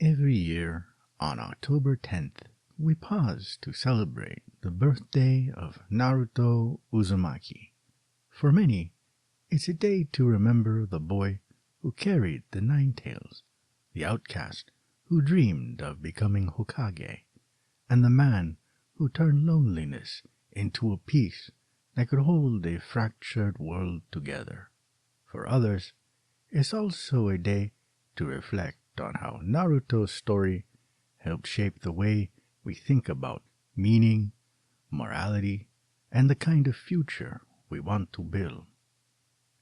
Every year, on October 10th, we pause to celebrate the birthday of Naruto Uzumaki. For many, it's a day to remember the boy who carried the nine tails, the outcast who dreamed of becoming Hokage, and the man who turned loneliness into a peace that could hold a fractured world together. For others, it's also a day to reflect on how Naruto's story helped shape the way we think about meaning, morality, and the kind of future we want to build.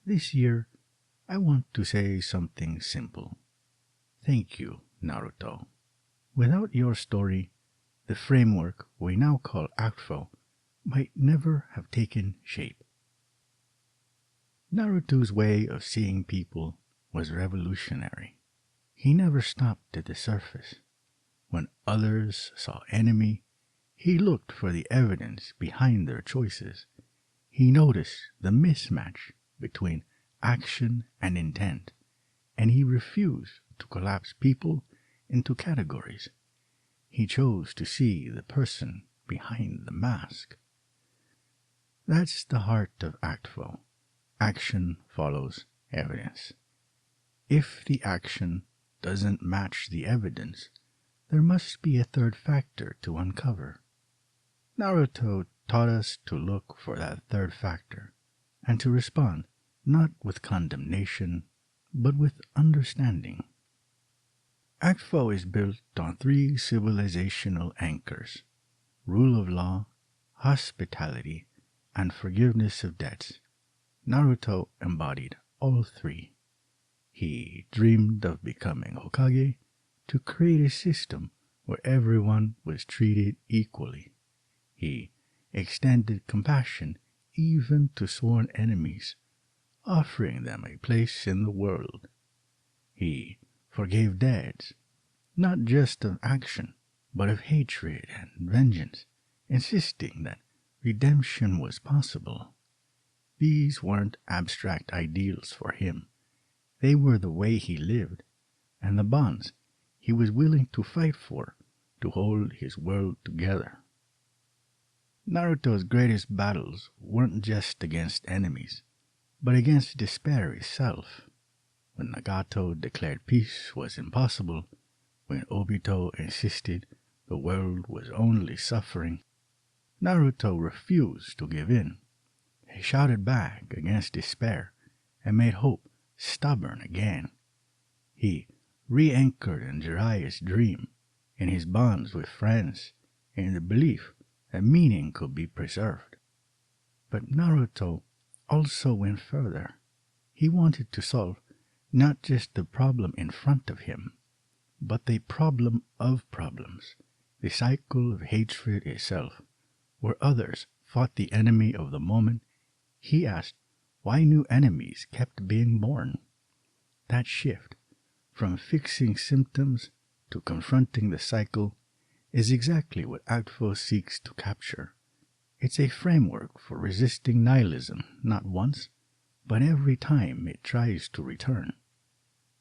This year, I want to say something simple. Thank you, Naruto. Without your story, the framework we now call ActFoE might never have taken shape. Naruto's way of seeing people was revolutionary. He never stopped at the surface. When others saw enemy, he looked for the evidence behind their choices. He noticed the mismatch between action and intent, and he refused to collapse people into categories. He chose to see the person behind the mask. That's the heart of ActFoE. Action follows evidence. If the action doesn't match the evidence, there must be a third factor to uncover. Naruto taught us to look for that third factor and to respond not with condemnation, but with understanding. ActFoE is built on three civilizational anchors: rule of law, hospitality, and forgiveness of debts. Naruto embodied all three. He dreamed of becoming Hokage to create a system where everyone was treated equally. He extended compassion even to sworn enemies, offering them a place in the world. He forgave debts, not just of action, but of hatred and vengeance, insisting that redemption was possible. These weren't abstract ideals for him. They were the way he lived, and the bonds he was willing to fight for to hold his world together. Naruto's greatest battles weren't just against enemies, but against despair itself. When Nagato declared peace was impossible, when Obito insisted the world was only suffering, Naruto refused to give in. He shouted back against despair and made hope stubborn again. He re-anchored in Jiraiya's dream, in his bonds with friends, in the belief that meaning could be preserved. But Naruto also went further. He wanted to solve not just the problem in front of him, but the problem of problems, the cycle of hatred itself, where others fought the enemy of the moment. He asked why new enemies kept being born. That shift from fixing symptoms to confronting the cycle is exactly what ActFoE seeks to capture. It's a framework for resisting nihilism not once, but every time it tries to return.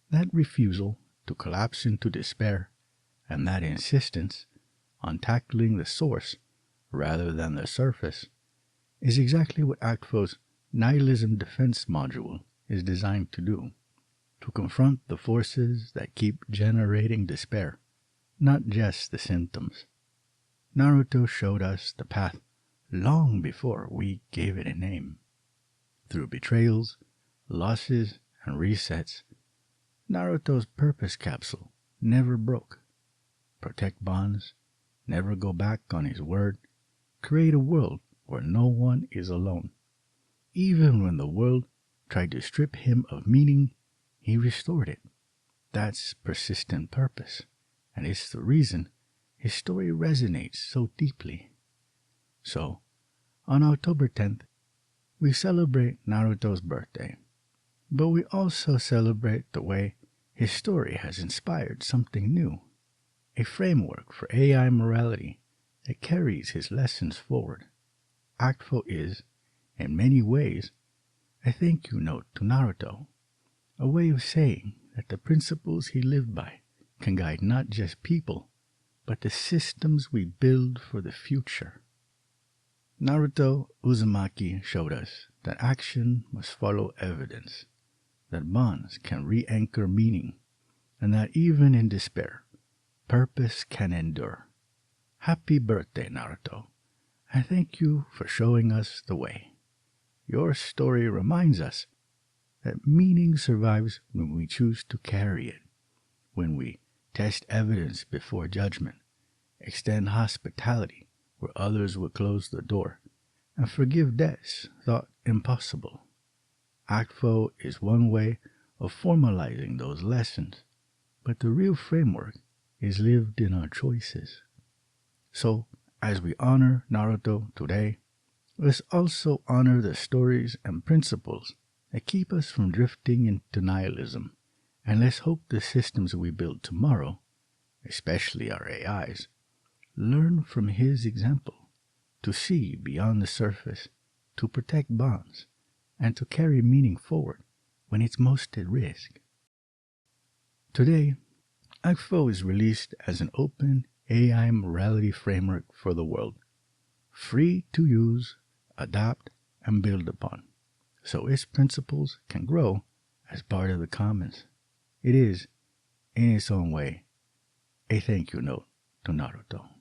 That refusal to collapse into despair, and that insistence on tackling the source rather than the surface, is exactly what ActFoE's Nihilism Defense module is designed to do, to confront the forces that keep generating despair, not just the symptoms. Naruto showed us the path long before we gave it a name. Through betrayals, losses, and resets, Naruto's purpose capsule never broke. Protect bonds, never go back on his word, create a world where no one is alone. Even when the world tried to strip him of meaning, he restored it. That's persistent purpose, and it's the reason his story resonates so deeply. So, on October 10th, we celebrate Naruto's birthday, but we also celebrate the way his story has inspired something new, a framework for AI morality that carries his lessons forward. ActFoE is, in many ways, a thank you note to Naruto, a way of saying that the principles he lived by can guide not just people, but the systems we build for the future. Naruto Uzumaki showed us that action must follow evidence, that bonds can re-anchor meaning, and that even in despair, purpose can endure. Happy birthday, Naruto, and thank you for showing us the way. Your story reminds us that meaning survives when we choose to carry it, when we test evidence before judgment, extend hospitality where others would close the door, and forgive debts thought impossible. ActFoE is one way of formalizing those lessons, but the real framework is lived in our choices. So, as we honor Naruto today, let's also honor the stories and principles that keep us from drifting into nihilism, and let's hope the systems we build tomorrow, especially our AIs, learn from his example to see beyond the surface, to protect bonds, and to carry meaning forward when it's most at risk. Today, ActFoE is released as an open AI morality framework for the world, free to use, adopt, and build upon, so its principles can grow as part of the commons. It is, in its own way, a thank you note to Naruto.